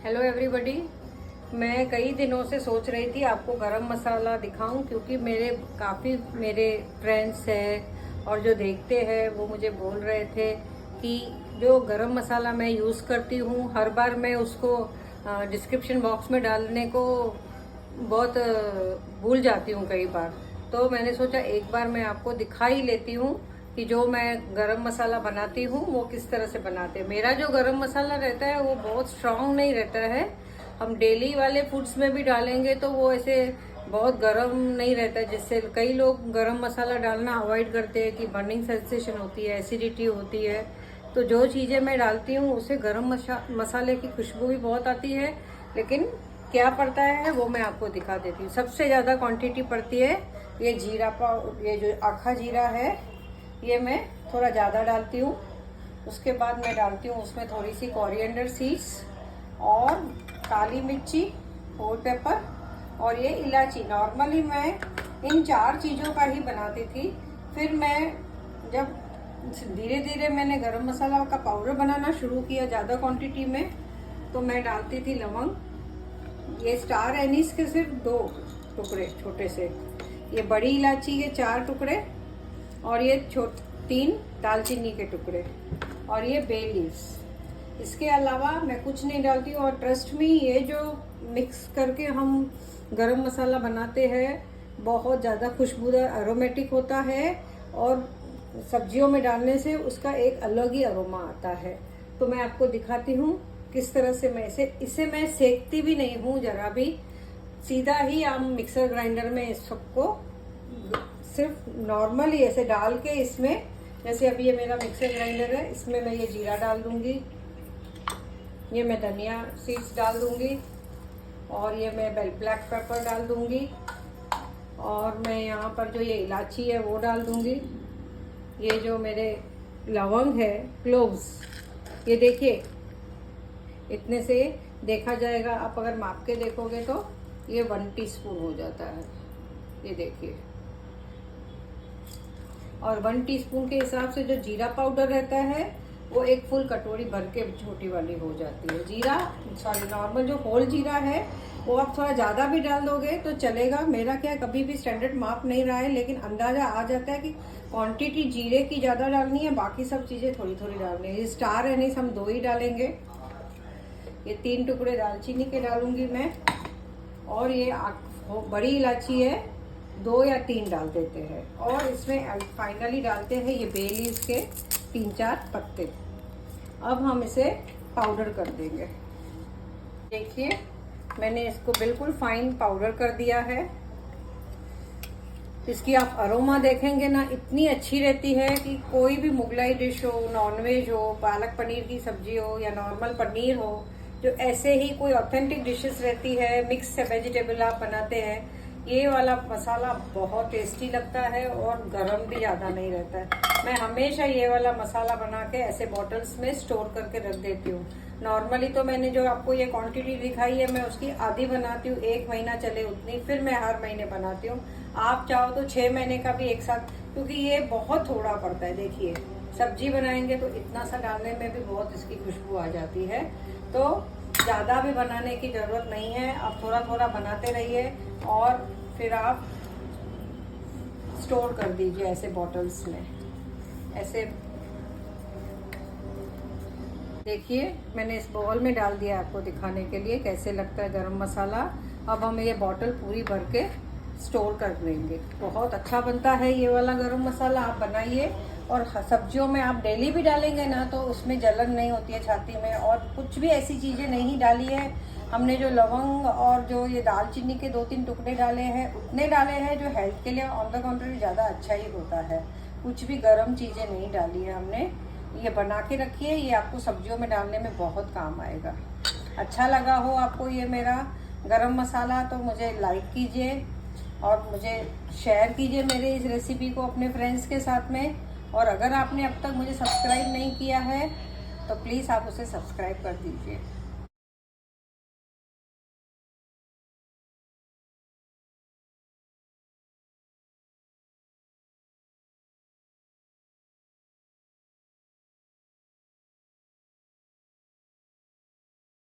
Hello everybody. मैं कई दिनों से सोच रही थी आपको गरम मसाला दिखाऊं, क्योंकि मेरे फ्रेंड्स हैं और जो देखते हैं वो मुझे बोल रहे थे कि जो गरम मसाला मैं यूज़ करती हूँ हर बार मैं उसको डिस्क्रिप्शन बॉक्स में डालने को बहुत भूल जाती हूँ कई बार। तो मैंने सोचा एक बार मैं आपको दिखा ही लेती हूँ कि जो मैं गरम मसाला बनाती हूँ वो किस तरह से बनाते हैं। मेरा जो गरम मसाला रहता है वो बहुत स्ट्रांग नहीं रहता है। हम डेली वाले फूड्स में भी डालेंगे तो वो ऐसे बहुत गरम नहीं रहता है, जिससे कई लोग गरम मसाला डालना अवॉइड करते हैं कि बर्निंग सेंसेशन होती है, एसिडिटी होती है। तो जो चीज़ें मैं डालती हूँ उससे गरम मसाले की खुशबू भी बहुत आती है, लेकिन क्या पड़ता है वो मैं आपको दिखा देती हूँ। सबसे ज़्यादा क्वांटिटी पड़ती है ये ये जो आखा जीरा है, ये मैं थोड़ा ज़्यादा डालती हूँ। उसके बाद मैं डालती हूँ उसमें थोड़ी सी कोरिएंडर सीड्स और काली मिर्ची, होल पेपर और ये इलायची। नॉर्मली मैं इन 4 चीज़ों का ही बनाती थी। फिर मैं जब धीरे धीरे मैंने गरम मसाला का पाउडर बनाना शुरू किया ज़्यादा क्वांटिटी में, तो मैं डालती थी लवंग, ये स्टार एनीस के सिर्फ 2 टुकड़े छोटे से, ये बड़ी इलायची के 4 टुकड़े और ये 3 दालचीनी के टुकड़े और ये बे लीव्स। इसके अलावा मैं कुछ नहीं डालती हूँ। और ट्रस्ट मी, ये जो मिक्स करके हम गरम मसाला बनाते हैं बहुत ज़्यादा खुशबूदार एरोमेटिक होता है और सब्जियों में डालने से उसका एक अलग ही अरोमा आता है। तो मैं आपको दिखाती हूँ किस तरह से मैं इसे मैं सेकती भी नहीं हूँ जरा भी, सीधा ही हम मिक्सर ग्राइंडर में इस सबको सिर्फ नॉर्मली ऐसे डाल के इसमें, जैसे अभी ये मेरा मिक्सर ग्राइंडर है, इसमें मैं ये जीरा डाल दूंगी, ये मैं धनिया सीड्स डाल दूंगी और ये मैं ब्लैक पेपर डाल दूंगी और मैं यहाँ पर जो ये इलायची है वो डाल दूंगी। ये जो मेरे लवंग है, क्लोव्स, ये देखिए इतने से देखा जाएगा। आप अगर माप के देखोगे तो ये 1 टीस्पून हो जाता है, ये देखिए। और 1 टीस्पून के हिसाब से जो जीरा पाउडर रहता है वो एक फुल कटोरी भर के छोटी वाली हो जाती है। जीरा नॉर्मल जो होल जीरा है वो आप थोड़ा ज़्यादा भी डाल दोगे तो चलेगा। मेरा क्या कभी भी स्टैंडर्ड माप नहीं रहा है, लेकिन अंदाज़ा आ जाता है कि क्वांटिटी जीरे की ज़्यादा डालनी है, बाकी सब चीज़ें थोड़ी थोड़ी डालनी है। ये स्टार एनीस हम 2 ही डालेंगे। ये 3 टुकड़े दालचीनी के डालूंगी मैं और ये बड़ी इलायची है 2 या 3 डाल देते हैं और इसमें फाइनली डालते हैं ये बे लीव्स के 3-4 पत्ते। अब हम इसे पाउडर कर देंगे। देखिए मैंने इसको बिल्कुल फाइन पाउडर कर दिया है। इसकी आप अरोमा देखेंगे ना, इतनी अच्छी रहती है कि कोई भी मुगलाई डिश हो, नॉनवेज हो, पालक पनीर की सब्जी हो या नॉर्मल पनीर हो, जो ऐसे ही कोई ऑथेंटिक डिशेस रहती है, मिक्स वेजिटेबल आप बनाते हैं, ये वाला मसाला बहुत टेस्टी लगता है और गरम भी ज़्यादा नहीं रहता है। मैं हमेशा ये वाला मसाला बना के ऐसे बॉटल्स में स्टोर करके रख देती हूँ। नॉर्मली तो मैंने जो आपको ये क्वांटिटी दिखाई है मैं उसकी आधी बनाती हूँ, 1 महीना चले उतनी, फिर मैं हर महीने बनाती हूँ। आप चाहो तो 6 महीने का भी एक साथ, क्योंकि ये बहुत थोड़ा पड़ता है। देखिए सब्जी बनाएंगे तो इतना सा डालने में भी बहुत इसकी खुशबू आ जाती है। तो ज़्यादा भी बनाने की ज़रूरत नहीं है, आप थोड़ा थोड़ा बनाते रहिए और फिर आप स्टोर कर दीजिए ऐसे बॉटल्स में। ऐसे देखिए मैंने इस बाउल में डाल दिया आपको दिखाने के लिए कैसे लगता है गरम मसाला। अब हम ये बॉटल पूरी भर के स्टोर कर देंगे। बहुत अच्छा बनता है ये वाला गरम मसाला, आप बनाइए। और सब्जियों में आप डेली भी डालेंगे ना तो उसमें जलन नहीं होती है छाती में, और कुछ भी ऐसी चीज़ें नहीं डाली है हमने। जो लवंग और जो ये दालचीनी के 2-3 टुकड़े डाले हैं उतने डाले हैं जो हेल्थ के लिए ऑन द कॉन्ट्री ज़्यादा अच्छा ही होता है। कुछ भी गर्म चीज़ें नहीं डाली है हमने। ये बना के रखिए, ये आपको सब्जियों में डालने में बहुत काम आएगा। अच्छा लगा हो आपको ये मेरा गरम मसाला तो मुझे लाइक कीजिए और मुझे शेयर कीजिए मेरे इस रेसिपी को अपने फ्रेंड्स के साथ में। और अगर आपने अब तक मुझे सब्सक्राइब नहीं किया है तो प्लीज़ आप उसे सब्सक्राइब कर दीजिए।